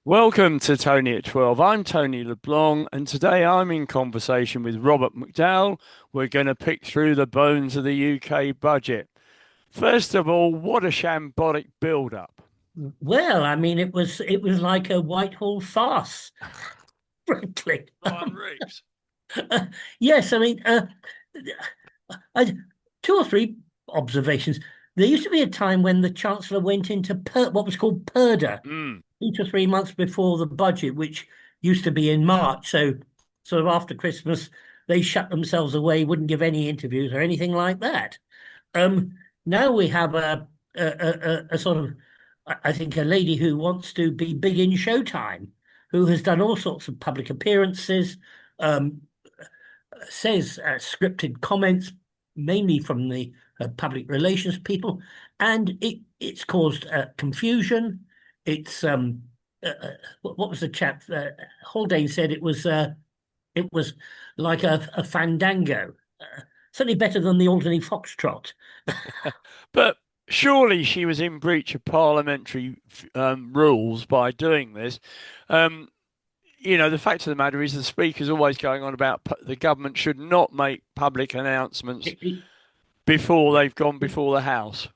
Welcome to Tony at 12. I'm Tony LeBlanc, and today I'm in conversation with Robert McDowall. We're going to pick through the bones of the UK budget. First of all, what a shambolic build-up. Well, I mean, it was like a Whitehall farce, frankly. Ryan Reeves. Yes, I mean, I, two or three observations. There used to be a time when the Chancellor went into what was called purdah, Mm. 2 to 3 months before the budget, which used to be in March. So, sort of after Christmas, they shut themselves away, wouldn't give any interviews or anything like that. Um, Now we have a sort of, I think, a lady who wants to be big in Showtime, who has done all sorts of public appearances, um, says scripted comments, mainly from the public relations people, and it's caused confusion. It's what was the chap? Haldane said it was like a fandango. Certainly better than the Alderney Foxtrot. But surely she was in breach of parliamentary rules by doing this. Um, the fact of the matter is the Speaker's always going on about the government should not make public announcements before they've gone before the House.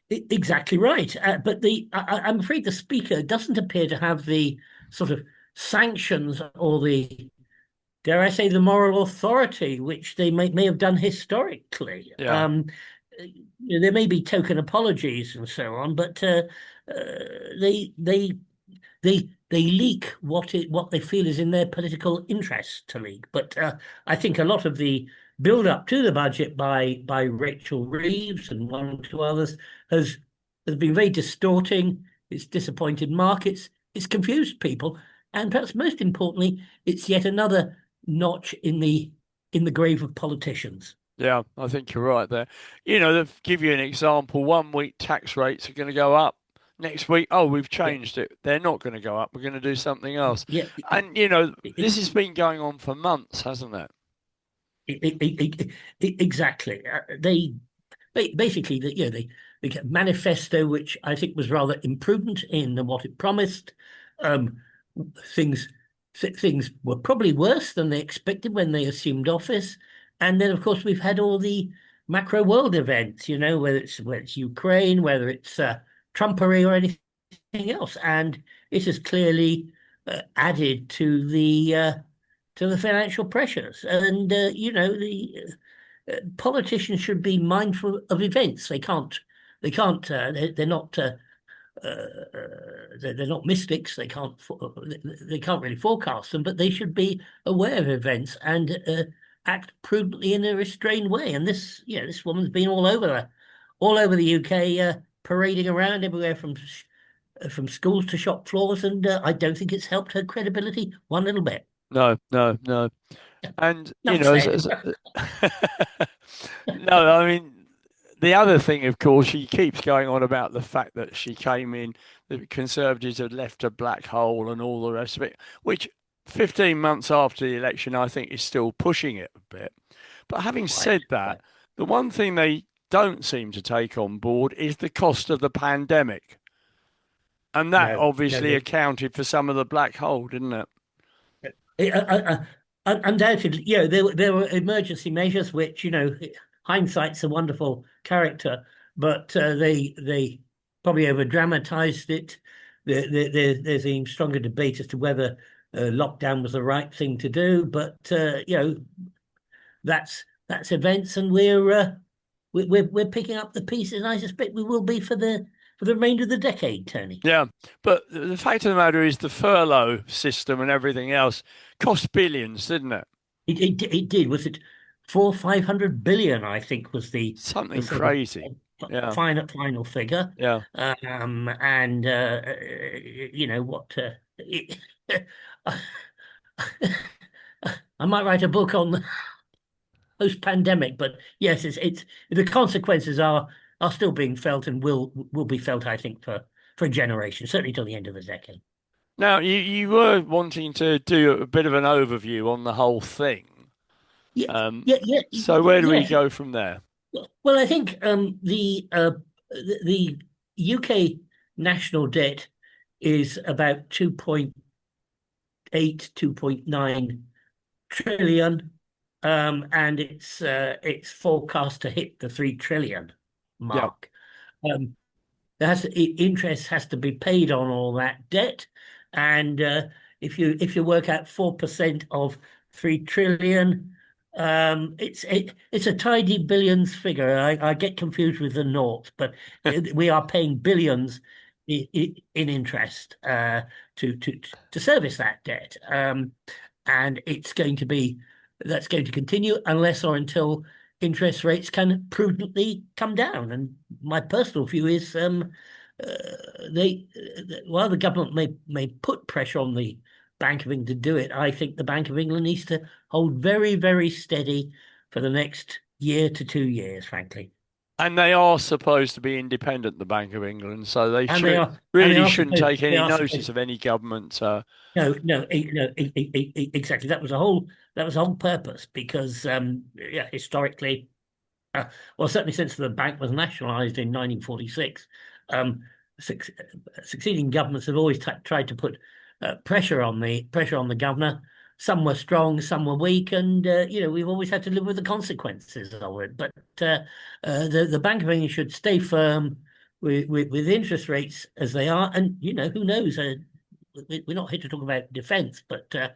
Exactly right. But I'm afraid the speaker doesn't appear to have the sort of sanctions or the, dare I say, the moral authority which they may have done historically. Yeah. There may be token apologies and so on, but they they they leak what they feel is in their political interest to leak. But I think a lot of the build up to the budget by Rachel Reeves and one or two others has been very distorting. It's disappointed markets. It's confused people, and perhaps most importantly, it's yet another notch in the grave of politicians. Yeah, I think you're right there. To give you an example, one week tax rates are going to go up. Next week, oh, we've Yeah, changed it. They're not going to go up. We're going to do something else. yeah. And, this has been going on for months, hasn't it? Exactly. Basically, they get a manifesto, which I think was rather imprudent in what it promised. Um, things things were probably worse than they expected when they assumed office, and then of course we've had all the macro world events. Whether it's Ukraine, whether it's Trumpery or anything else, and it has clearly added to the financial pressures. And politicians should be mindful of events. They're not they're not mystics. They can't really forecast them, but they should be aware of events and act prudently in a restrained way. And this woman's been all over the UK, parading around everywhere from schools to shop floors, and I don't think it's helped her credibility one little bit. No, no, no. And, Enough said. no, I mean, the other thing, of course, she keeps going on about the fact that she came in, the Conservatives had left a black hole and all the rest of it, which 15 months after the election, I think is still pushing it a bit. But having Quite, said that, quite. the one thing they don't seem to take on board is the cost of the pandemic. And that No, no, obviously no. accounted for some of the black hole, didn't it? Undoubtedly, there were emergency measures, which, hindsight's a wonderful character, but they probably over dramatized it. There's a stronger debate as to whether lockdown was the right thing to do, but that's events, and we're picking up the pieces, and I suspect we will be for the remainder of the decade, Tony. Yeah, but the fact of the matter is the furlough system and everything else cost billions, didn't it? It did. Was it 500 billion? I think was the Something sort of crazy. Yeah, final figure. yeah. And you know what? I might write a book on post-pandemic, but yes, it's the consequences are still being felt and will be felt, I think, for a generation, certainly till the end of the decade. Now, you were wanting to do a bit of an overview on the whole thing. Yeah, Um, yeah, yeah, so where do we yes. go from there? Well, I think the UK national debt is about 2.8, 2.9 trillion, and it's forecast to hit the 3 trillion Yeah. mark. Um, interest has to be paid on all that debt, and if you work out 4% of 3 trillion, it's a tidy billions figure. I get confused with the naught, but we are paying billions in interest to service that debt, and that's going to continue unless or until interest rates can prudently come down. And my personal view is uh, they while the government may put pressure on the Bank of England to do it, I think the Bank of England needs to hold very, very steady for the next year to 2 years, frankly. And they are supposed to be independent, the Bank of England, so they And they should are and they really are shouldn't supposed take they any are notice supposed of any government. no, no, no, exactly. That was the whole purpose because yeah, historically, well, certainly since the bank was nationalised in 1946, um, suc succeeding governments have always tried to put pressure on the governor. Some were strong, some were weak, and we've always had to live with the consequences of it. But the Bank of England should stay firm with interest rates as they are, and who knows? We're not here to talk about defence, but the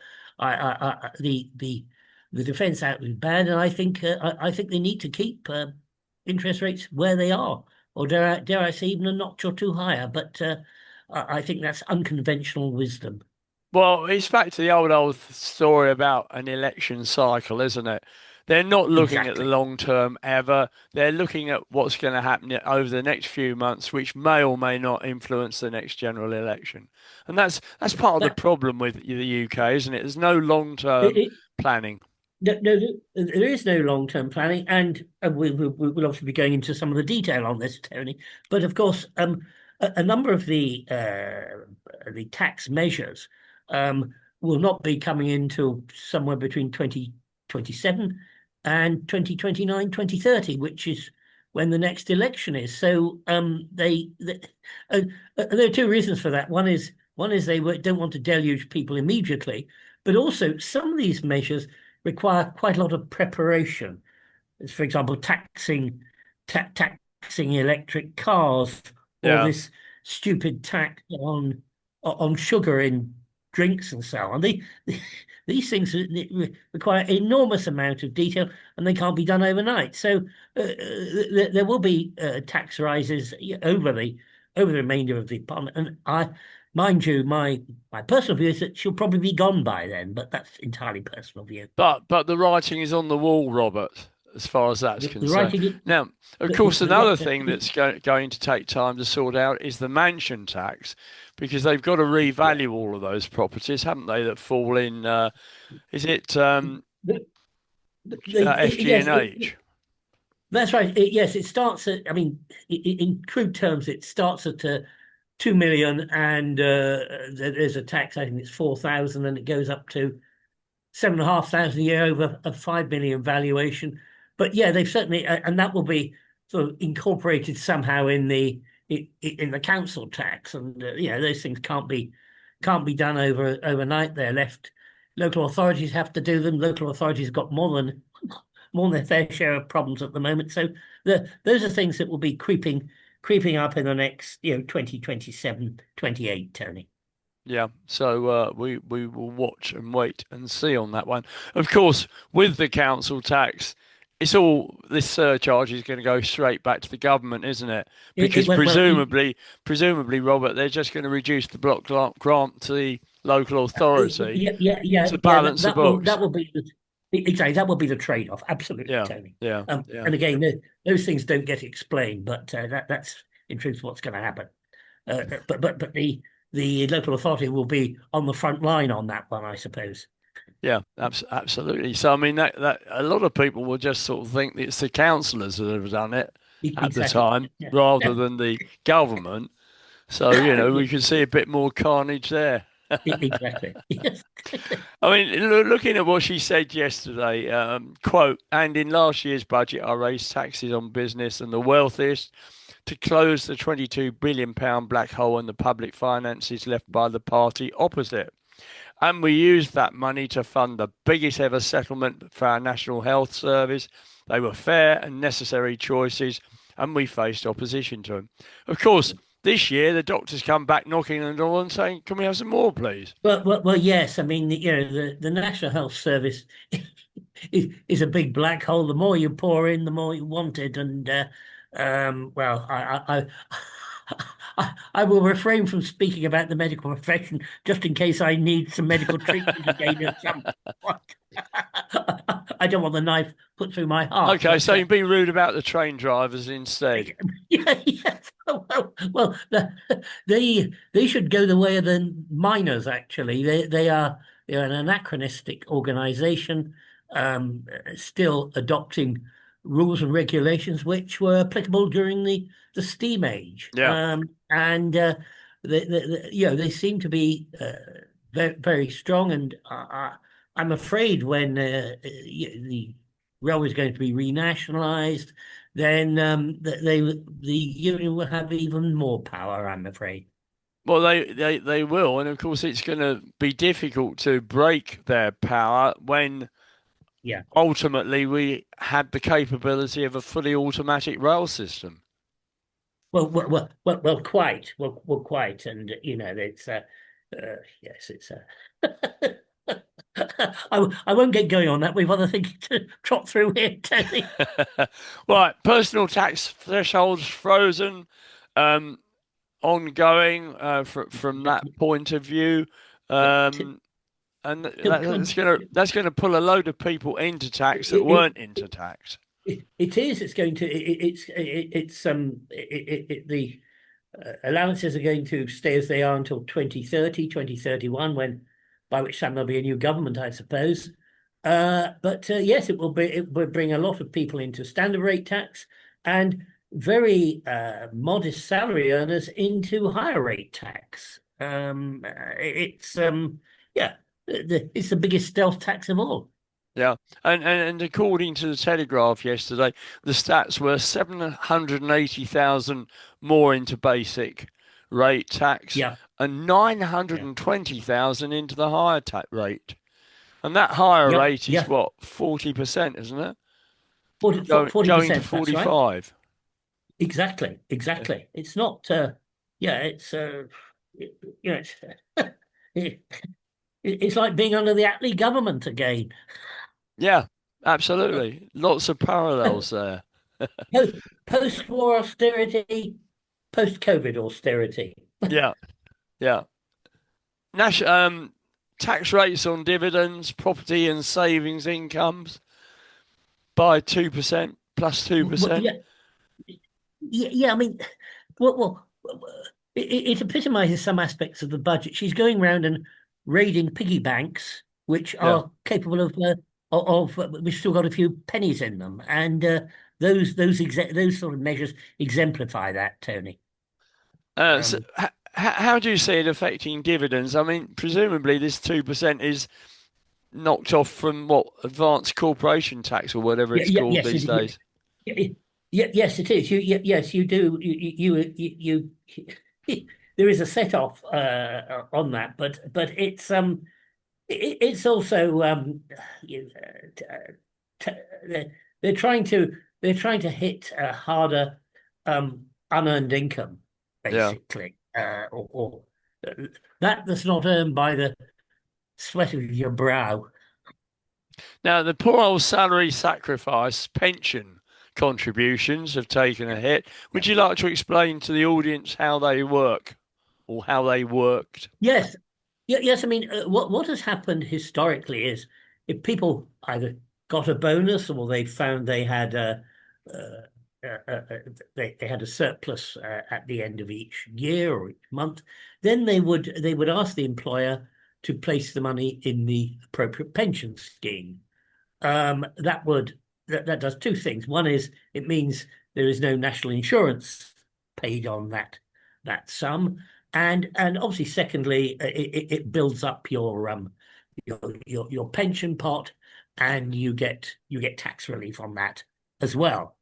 defence out is bad, and I think they need to keep interest rates where they are, or dare I say even a notch or two higher. But I think that's unconventional wisdom. Well, it's back to the old story about an election cycle, isn't it? They're not looking at the Exactly. long term ever. They're looking at what's going to happen over the next few months, which may or may not influence the next general election. And that's part of the That problem with the UK, isn't it? There's no long term it, planning. No, no, there is no long-term planning, and we'll obviously be going into some of the detail on this, Tony. But of course, a number of the tax measures will not be coming into somewhere between 2027 and 2029, 2030, which is when the next election is. So there are two reasons for that. One is don't want to deluge people immediately, but also some of these measures require quite a lot of preparation. As, for example, taxing electric cars, or Yeah. this stupid tax on sugar in drinks and so on. These things require enormous amount of detail, and they can't be done overnight. So there will be tax rises over the remainder of the parliament. And mind you, my personal view is that she'll probably be gone by then, but that's entirely personal view. But the writing is on the wall, Robert, as far as that's The concerned. writing, Now, of course, the, another thing that's going to take time to sort out is the mansion tax, because they've got to yeah, revalue all of those properties, haven't they, that fall in, is it the, yes, FG&H? that's right. Yes, it starts at. I mean, in crude terms, it starts at 2 million, and there's a tax. I think it's 4,000, and it goes up to 7,500 a year over a 5 million valuation. But yeah, they've certainly, and that will be sort of incorporated somehow in the council tax, and those things can't be done overnight. They're left. Local authorities have to do them. Local authorities have got more than their fair share of problems at the moment. So those are things that will be creeping up in the next 2027, 28, Tony. Yeah, so we will watch and wait and see on that one. Of course, with the council tax, it's all this surcharge is going to go straight back to the government, isn't it? Because Well, presumably, Robert, they're just going to reduce the block grant to the local authority to yeah. balance the books. That will be exactly, that will be the trade-off. Absolutely, Yeah, Tony. yeah, yeah. And again, those things don't get explained, but that's in truth what's going to happen. But the local authority will be on the front line on that one, I suppose. Yeah, absolutely. So I mean that a lot of people will just sort of think it's the councillors that have done it at the Exactly. time Yeah. rather Yeah. than the government. So, we can see a bit more carnage there. Exactly. Yes. I mean, looking at what she said yesterday, quote, and in last year's budget, I raised taxes on business and the wealthiest to close the £22 billion black hole in the public finances left by the party opposite. And we used that money to fund the biggest ever settlement for our National Health Service. They were fair and necessary choices, and we faced opposition to them. Of course, this year the doctors come back knocking on the door and saying, "Can we have some more, please?" Yes. I mean, the National Health Service is a big black hole. The more you pour in, the more you want it. And well, I will refrain from speaking about the medical profession just in case I need some medical treatment again at some point. I don't want the knife put through my heart, Okay, but so you've been rude about the train drivers instead. yeah, yes. They should go the way of the miners. Actually, they're an anachronistic organisation, still adopting rules and regulations which were applicable during the steam age. Yeah. And they seem to be very, very strong. And I'm afraid when the railway is going to be renationalised, then the union will have even more power, I'm afraid. Well, they will, and of course, it's going to be difficult to break their power when Yeah. ultimately we had the capability of a fully automatic rail system. Quite, and it's yes, it's I won't get going on that. We've other things to trot through here, Tony. Right, personal tax thresholds frozen, um, ongoing from Yep, that point of view, yep. and Till 20, that's going to pull a load of people into tax that it, weren't into tax. it is. It's going to. It's the allowances are going to stay as they are until 2030, 2031, when by which time there'll be a new government, I suppose. But yes, it will bring a lot of people into standard rate tax and very modest salary earners into higher rate tax. It's yeah, it's the biggest stealth tax of all. Yeah, and according to the Telegraph yesterday, the stats were 780,000 more into basic rate tax Yeah, and yeah, 920,000 into the higher tax rate. And that higher yep, rate is yeah. what, 40%, isn't it? 40, Going to 40%, that's right. 45. Exactly, Yeah. exactly. It's not yeah, it's it's it, it's like being under the Attlee government again. Yeah, absolutely. Lots of parallels there. Post-war austerity, post-COVID austerity. Yeah, yeah. National tax rates on dividends, property and savings incomes by 2%, plus Well, 2%. yeah, yeah. I mean, well, it epitomizes some aspects of the budget. She's going around and raiding piggy banks, which Yeah. are capable we've still got a few pennies in them, and those sort of measures exemplify that, Tony. So Um, how do you see it affecting dividends? I mean, presumably this 2% is knocked off from what, advanced corporation tax or whatever yeah, it's called yes, these days. yeah, yes, it is. Yes, you do. There is a set off on that, but it's also you, t they're, they're trying to hit a harder unearned income, Yeah. basically, or that's not earned by the sweat of your brow. Now, the poor old salary sacrifice pension contributions have taken a hit. Yeah. Would you like to explain to the audience how they work or how they worked? Yes, yes. I mean, what has happened historically is if people either got a bonus or they found they had uh, they had a surplus at the end of each year or each month, then they would ask the employer to place the money in the appropriate pension scheme. That does two things. One is it means there is no national insurance paid on that sum, and obviously, secondly, it builds up your pension pot, and you get tax relief on that as well.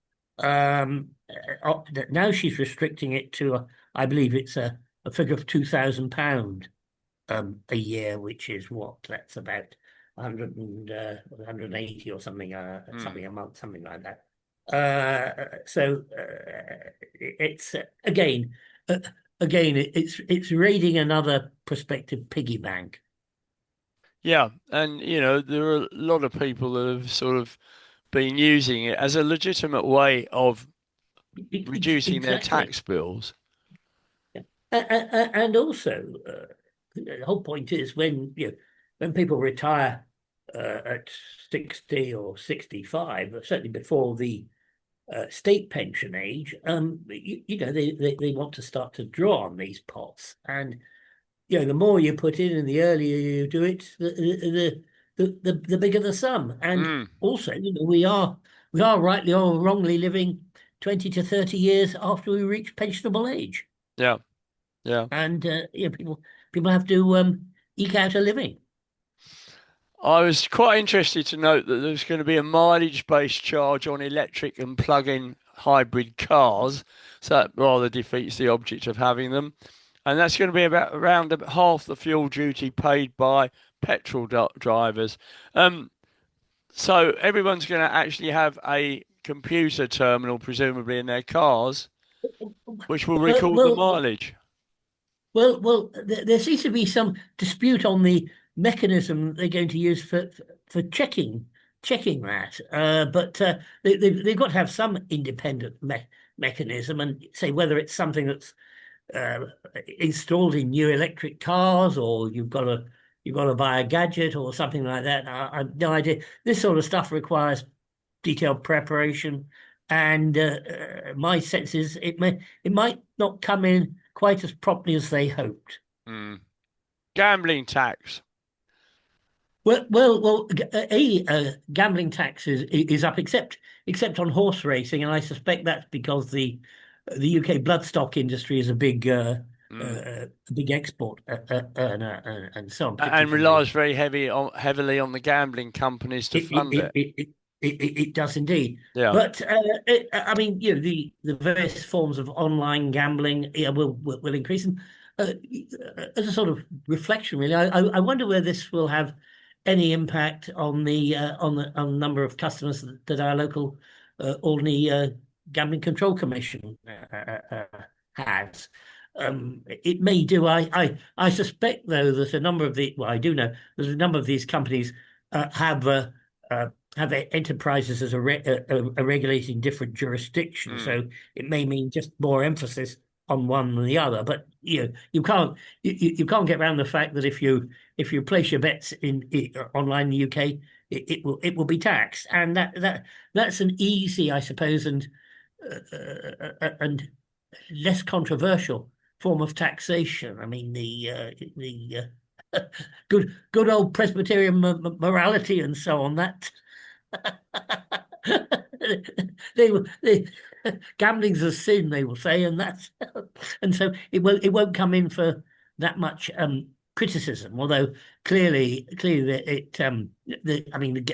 now she's restricting it to, I believe it's a figure of £2,000 a year, which is what, that's about 180 or something, Mm. something a month, something like that. It's uh, again, it's raiding another prospective piggy bank. Yeah, and there are a lot of people that have sort of been using it as a legitimate way of reducing their Exactly. tax bills. And also, the whole point is when people retire at 60 or 65, certainly before the state pension age, they want to start to draw on these pots. And the more you put in and the earlier you do it, the bigger the sum. And Mm. also, we are rightly or wrongly living 20 to 30 years after we reach pensionable age. Yeah, yeah. And people have to eke out a living. I was quite interested to note that there's going to be a mileage-based charge on electric and plug-in hybrid cars, so that rather defeats the object of having them. And that's going to be around half the fuel duty paid by petrol drivers. Um, so everyone's going to actually have a computer terminal, presumably in their cars, which will Well, record the well, mileage. there seems to be some dispute on the mechanism they're going to use for checking that. But they've got to have some independent mechanism and say whether it's something that's uh, installed in new electric cars, or you've got to buy a gadget or something like that. I've no idea. This sort of stuff requires detailed preparation, and my sense is it might not come in quite as properly as they hoped. Mm. Gambling tax. Gambling tax is up, except on horse racing, and I suspect that's because the UK bloodstock industry is Mm. a big export earner, and so on, particularly And from the relies very heavily on the gambling companies to it it fund it it. it, it, it does indeed. Yeah. But I mean, the various forms of online gambling, yeah, will increase. And as a sort of reflection, really, I wonder whether this will have any impact on the number of customers that our local Alderney Gambling Control Commission has. It may do. I suspect, though, that a number of I do know that a number of these companies uh, have uh, uh, have enterprises as a regulating different jurisdictions. Mm. So it may mean just more emphasis on one than the other. But you can't get around the fact that if you place your bets online in the UK, it will be taxed, and that's an easy, I suppose, and less controversial form of taxation. I mean, the good old Presbyterian morality and so on. That they gambling's a sin, they will say, and that's and so it won't come in for that much criticism. Although clearly I mean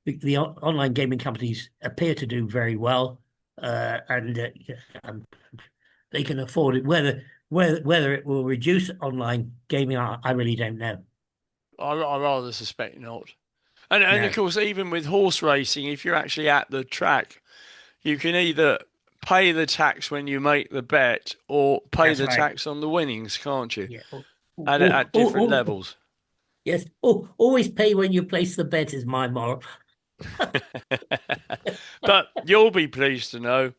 the online gaming companies appear to do very well, and um, they can afford it. Whether it will reduce online gaming, I really don't know. I rather suspect not. And of No, course, even with horse racing, if you're actually at the track, you can either pay the tax when you make the bet or pay that's the right. tax on the winnings, can't you? Yeah. At different levels. Yes. Oh, always pay when you place the bet is my moral. But you'll be pleased to know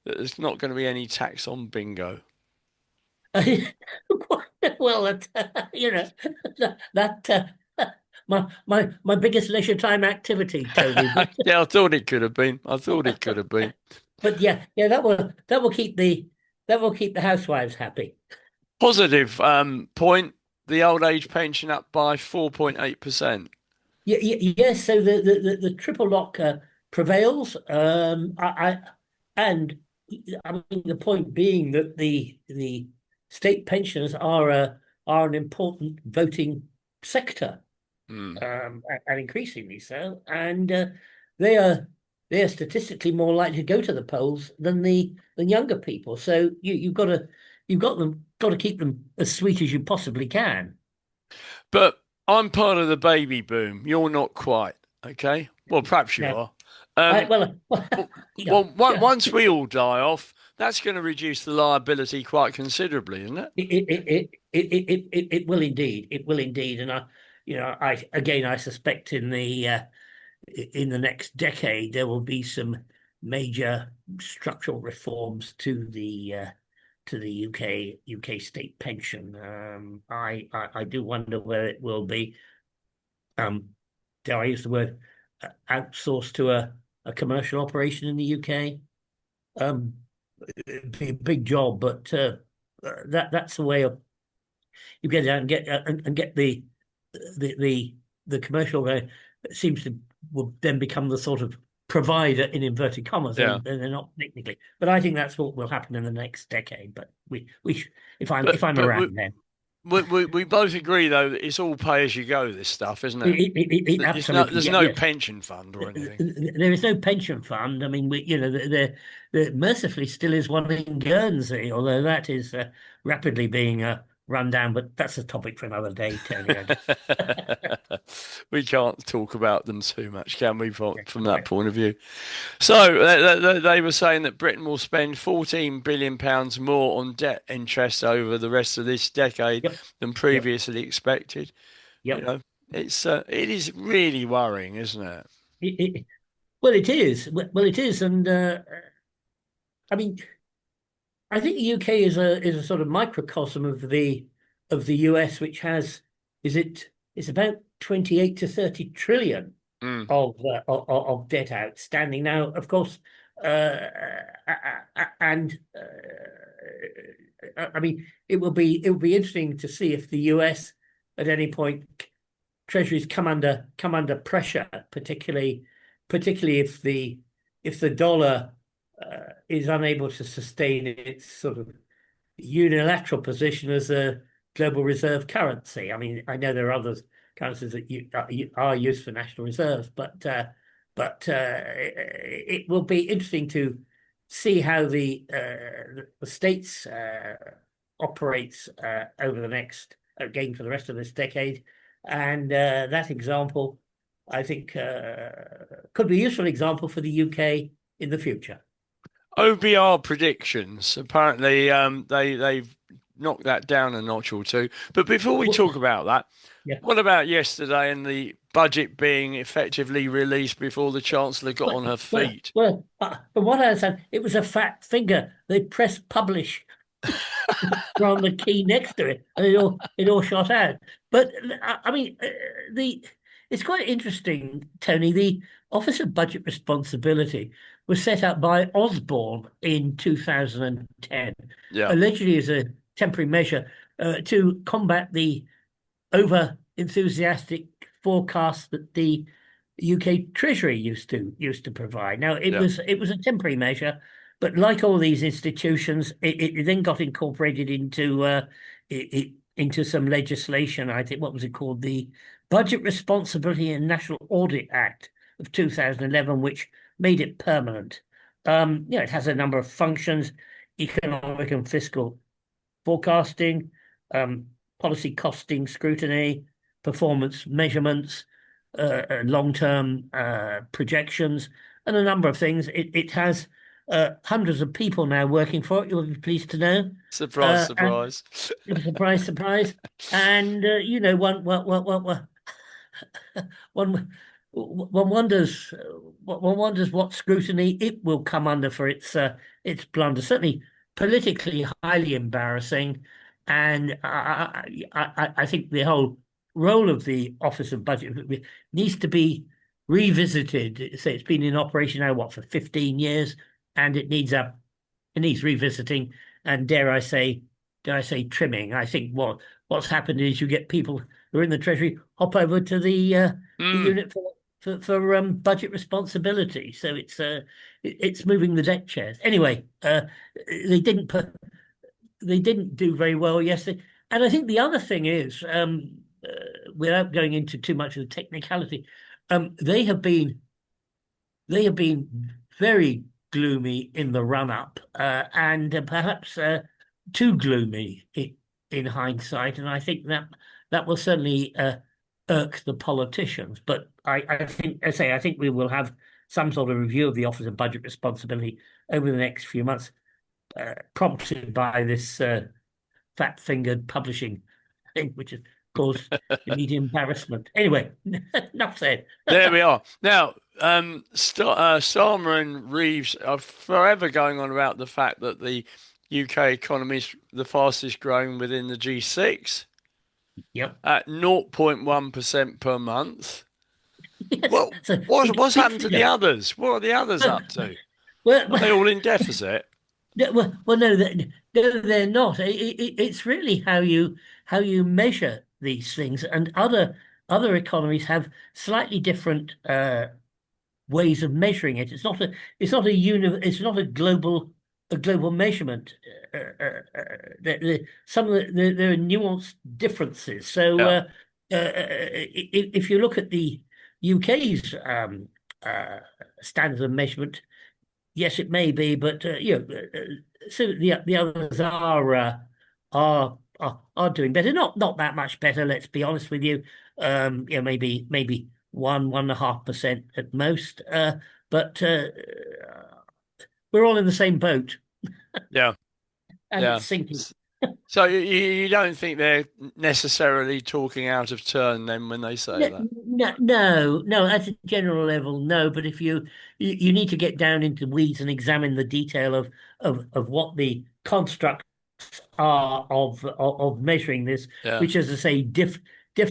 that there's not going to be any tax on bingo. Well, that my biggest leisure time activity, Tony. But Yeah, I thought it could have been. I thought it could have been. yeah, that will keep the housewives happy. Positive point, the old age pension up by 4.8%. Yeah, yes. So the triple lock prevails. And I mean the point being that the state pensioners are an important voting sector, Hmm. and increasingly so. And they are. they're statistically more likely to go to the polls than the than younger people. So you've got to keep them as sweet as you possibly can. But I'm part of the baby boom. You're not quite. Okay. Well, perhaps you Now, are. I Um, well, yeah, well, yeah. once we all die off, that's going to reduce the liability quite considerably, isn't it? It will indeed. It will indeed. And I suspect in the next decade there will be some major structural reforms to the UK state pension. I do wonder where it will be. Um, dare I use the word outsourced to a commercial operation in the UK? Um, it'd be a big job, but that's the way of you get it out and get the the the commercial guy seems to will then become the sort of provider in inverted commas, Yeah. and they're not technically. But I think that's what will happen in the next decade. But if I'm But around then, we both agree though that it's all pay as you go. This stuff, isn't it? It's not. absolutely, There's yeah, no yes. pension fund or anything. There is no pension fund. I mean, there mercifully still is one in Guernsey, although that is rapidly being run down. But that's a topic for another day, Tony. We can't talk about them too much, can we, from that Okay. point of view? So they were saying that Britain will spend 14 billion pounds more on debt interest over the rest of this decade Yep. than Yep. previously expected. You Yep. know, it is really worrying, isn't it? It, well, it is. Well, it is, and I mean, I think the UK is a sort of microcosm of the US, which has it's about 28 to 30 trillion Mm. of debt outstanding now. Of course, and I mean, it will be interesting to see if the US at any point treasuries come under pressure, particularly if the dollar is unable to sustain its sort of unilateral position as a global reserve currency. I mean, I know there are other currencies that are used for national reserves, it will be interesting to see how the states operates over the next again for the rest of this decade, and that example, I think, could be a useful example for the UK in the future. OBR predictions. Apparently, they've knocked that down a notch or two. But before we Well, talk about that, yeah. what about yesterday and the budget being effectively released before the Chancellor got on her feet? From what I understand, it was a fat finger. They pressed publish on the key next to it, and it all shot out. But I mean, the it's quite interesting, Tony. The Office of Budget Responsibility was set up by Osborne in 2010, Yeah, allegedly as a temporary measure to combat the over enthusiastic forecast that the UK Treasury used to provide. Now yeah. it was a temporary measure, but like all these institutions, it then got incorporated into some legislation. I think what was it called? The Budget Responsibility and National Audit Act of 2011, which made it permanent. It has a number of functions: economic and fiscal forecasting, um, policy costing scrutiny, performance measurements, long-term projections, and a number of things. It has hundreds of people now working for it. You'll be pleased to know. Surprise, And surprise. surprise, surprise. And one one wonders one wonders what scrutiny it will come under for its blunder. Certainly politically highly embarrassing, and I think the whole role of the Office of Budget needs to be revisited. So it's been in operation now, what, for 15 years, and it needs revisiting, and dare I say trimming. I think what's happened is you get people who are in the Treasury hop over to the Mm. unit for budget responsibility. So it's moving the deck chairs. Anyway, they didn't put they didn't do very well yesterday. And I think the other thing is, without going into too much of the technicality, they have been they have been very gloomy in the run up, and perhaps too gloomy in hindsight. And I think that will certainly irk the politicians. But I think, I say, I think we will have some sort of review of the Office of Budget Responsibility over the next few months, prompted by this fat-fingered publishing thing, which has caused immediate embarrassment. Anyway, enough said. There we are. Now, Starmer and Reeves are forever going on about the fact that the UK economy is the fastest growing within the G6 Yep. at 0.1% per month. Yes. Well, So what's big happened to the figure. others? What are the others Well, up to? well, Are they all in deficit? no, no, they're not. It's really how you measure these things, and other economies have slightly different ways of measuring it. It's not a global measurement. There are nuanced differences. So Yeah. if you look at the UK's standard of measurement, yes, it may be, but so the others are doing better. Not that much better, let's be honest with you. Maybe 1.5% at most. But we're all in the same boat, Yeah. and Yeah. it's sinking. So you don't think they're necessarily talking out of turn then when they say No, that? no. At a general level, no. But if you need to get down into weeds and examine the detail of what the constructs are of measuring this, Yeah. which, as I say, differ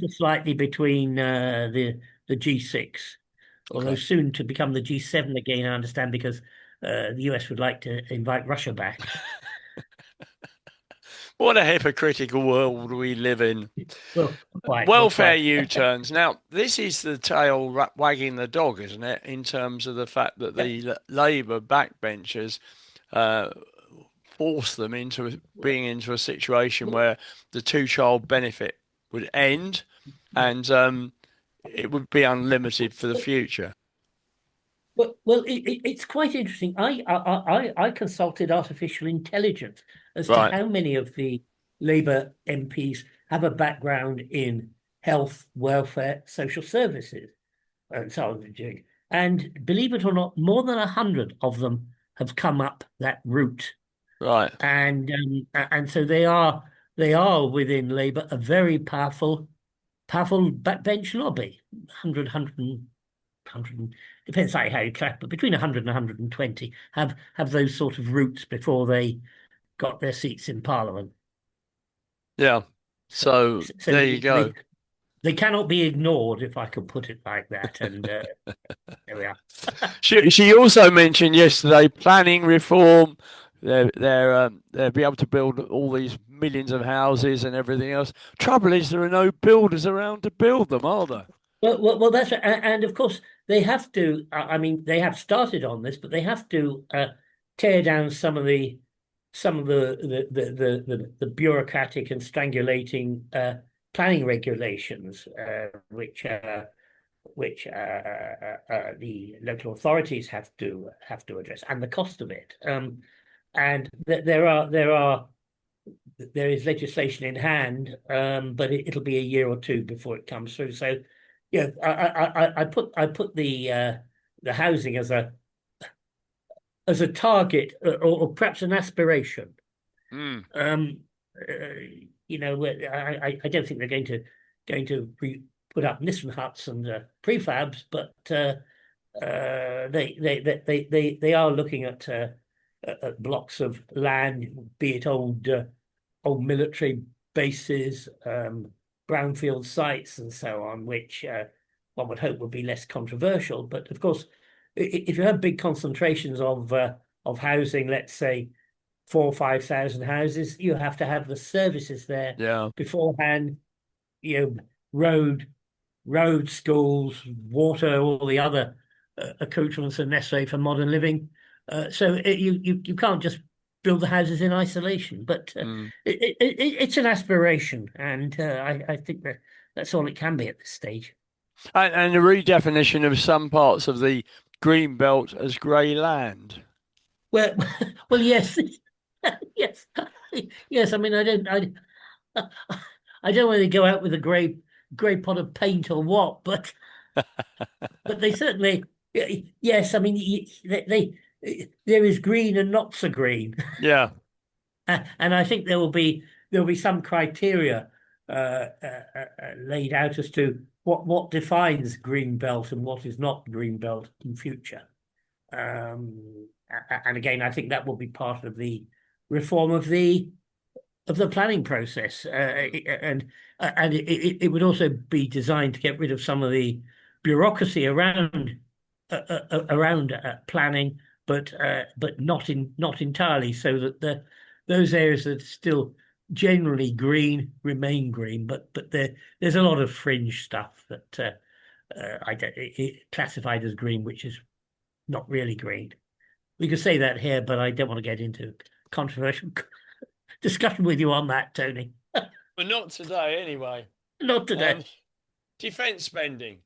slightly between the G6, although Okay. soon to become the G7 again. I understand because the US would like to invite Russia back. What a hypocritical world we live in. Well, not Welfare quite. U-turns. Now, this is the tail wagging the dog, isn't it? In terms of the fact that Yep. the Labour backbenchers uh, force them into being into a situation where the two-child benefit would end, and it would be unlimited for the future. It's quite interesting. I consulted artificial intelligence as to Right. how many of the Labour MPs have a background in health, welfare, social services, and so on. And believe it or not, more than 100 of them have come up that route. Right. And so they are within Labour a very powerful backbench lobby. 100, depends how you track, but between 100 and 120 have those sort of routes before they got their seats in Parliament. Yeah. So, So so there you go. they cannot be ignored, if I could put it like that. And there we are. She also mentioned yesterday planning reform. They'll be able to build all these millions of houses and everything else. Trouble is, there are no builders around to build them, are there? That's and of course they have to. I mean, they have started on this, but they have to tear down some of the bureaucratic and strangulating planning regulations, which the local authorities have to address, and the cost of it. And there is legislation in hand, but it'll be a year or two before it comes through. So, yeah, I put the housing as a target, or perhaps an aspiration. Mm, Um, uh, I don't think they're going to put up Nissan huts and prefabs, but they are looking at blocks of land, be it old military bases, brownfield sites, and so on, which one would hope would be less controversial. But of course, if you have big concentrations of housing, let's say 4,000 or 5,000 houses, you have to have the services there yeah. beforehand. You know, road, schools, water, all the other accoutrements are necessary for modern living. So you can't just build the houses in isolation. But Mm. it's an aspiration, and I think that's all it can be at this stage. And the redefinition of some parts of the green belt as grey land. Well, well, yes, yes, yes. I mean, I don't want to go out with a grey pot of paint or what, but they certainly, yes. I mean, there is green and not so green, Yeah, and I think there will be some criteria laid out as to what defines green belt and what is not green belt in future. And again, I think that will be part of the reform of the planning process, and it would also be designed to get rid of some of the bureaucracy around planning, but not entirely, so that those areas that are still generally green remain green, but there's a lot of fringe stuff that I don't, classified as green, which is not really green. We could say that here, but I don't want to get into controversial discussion with you on that, Tony. but not today anyway. Not today. Um, Defence spending.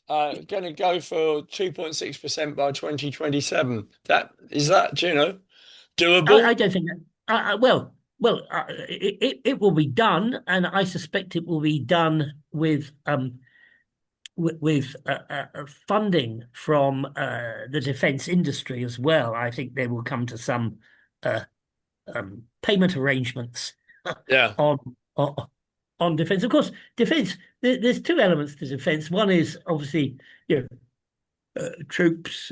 Going to go for 2.6% by 2027. That, I doable? don't think that. It will be done, and I suspect it will be done with funding from the defence industry as well. I think they will come to some uh, payment arrangements Yeah, on on, on defence. Of course, defence. There's two elements to defence. One is obviously troops,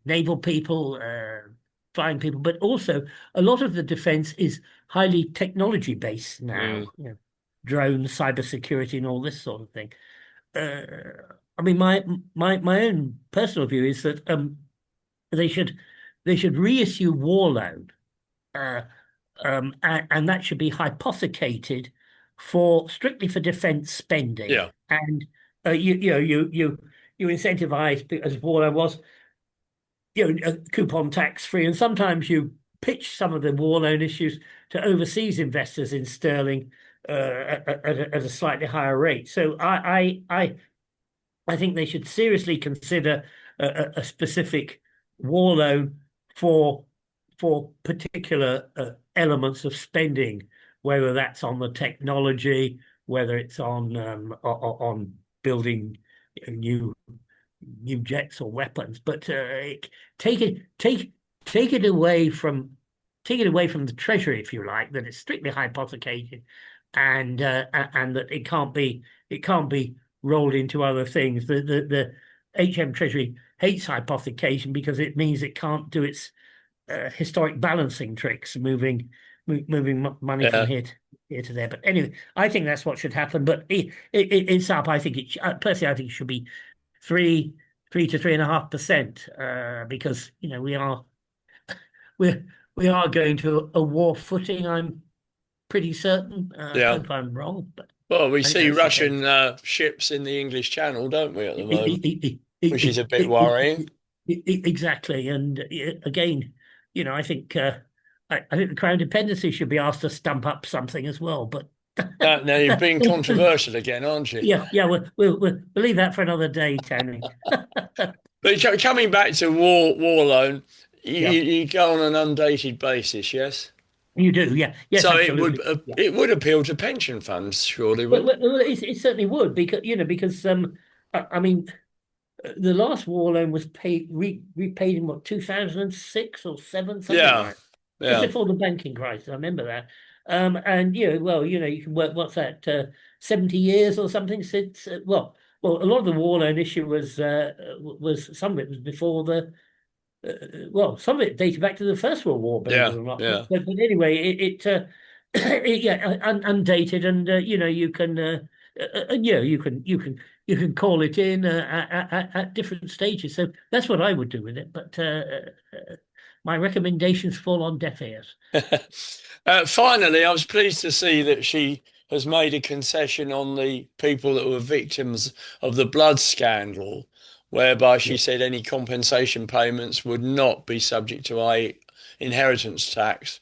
naval people, flying people, but also a lot of the defence is highly technology based mm, now. Drones, cybersecurity, and all this sort of thing. Uh, I mean, my own personal view is that they should they should reissue war loan, uh, and that should be hypothecated for strictly for defence spending, yeah, and you incentivize, as war loan was, coupon tax free, and sometimes you pitch some of the war loan issues to overseas investors in sterling at a slightly higher rate. So I think they should seriously consider a specific war loan for particular elements of spending, whether that's on the technology, whether it's on building new jets or weapons. But take it take take it away from the treasury, if you like, that it's strictly hypothecated, and that it can't be rolled into other things. The HM Treasury hates hypothecation because it means it can't do its historic balancing tricks, moving money from yeah. here to there. But anyway, I think that's what should happen. But it's up. I think personally, I think it should be three, 3 to 3.5%, because we're we are going to a war footing. I'm pretty certain. Yeah. Hope I'm wrong, but Well, we I think see that's the case. Russian ships in the English Channel, don't we, at the E- e- moment, e- which is e- a bit e- e- worrying. Exactly, and again, I think I think the Crown Dependency should be asked to stump up something as well. But Now you've been controversial again, aren't you? yeah, we'll leave that for another day, Tony. But coming back to war loan, Yeah, you go on an undated basis, yes? you do. Yeah, yes, So it would absolutely. Yeah. it would appeal to pension funds, surely, Well, wouldn't it? it certainly would, because I mean, the last war loan was repaid in what, 2006 or seven, something Yeah, like that. Just yeah, before the banking crisis. I remember that. And well, you can work, what's that, 70 years or something since, a lot of the war loan issue was some of it was before some of it dated back to the First World War, believe it yeah, or not. But, yeah. but anyway, yeah, undated, and you can call it in at different stages. So that's what I would do with it. But my recommendations fall on deaf ears. Finally, I was pleased to see that she has made a concession on the people that were victims of the blood scandal, whereby she Yeah, said any compensation payments would not be subject to a inheritance tax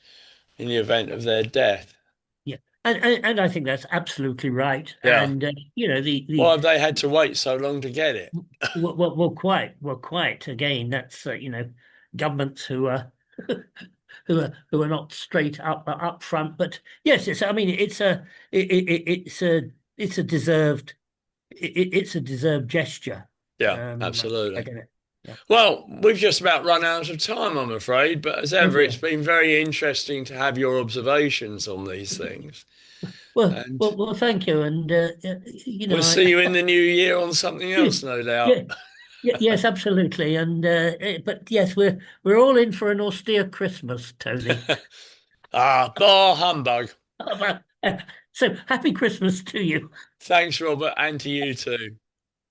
in the event of their death. yeah. and I think that's absolutely right. Yeah. And you know, Why the have they had to wait so long to get it? quite again. That's governments who are who are not straight up front. But yes, it's I mean it's a deserved it's a deserved gesture. Yeah, I absolutely. get it. Yeah. Well, we've just about run out of time, I'm afraid, but as Oh ever, it's dear. been very interesting to have your observations on these things. And Thank you. And we'll see you in the new year on something yeah, else, no doubt. yeah, yes, absolutely. And but yes, we're all in for an austere Christmas, Tony. Ah, bar humbug. So happy Christmas to you. Thanks, Robert, and to you too.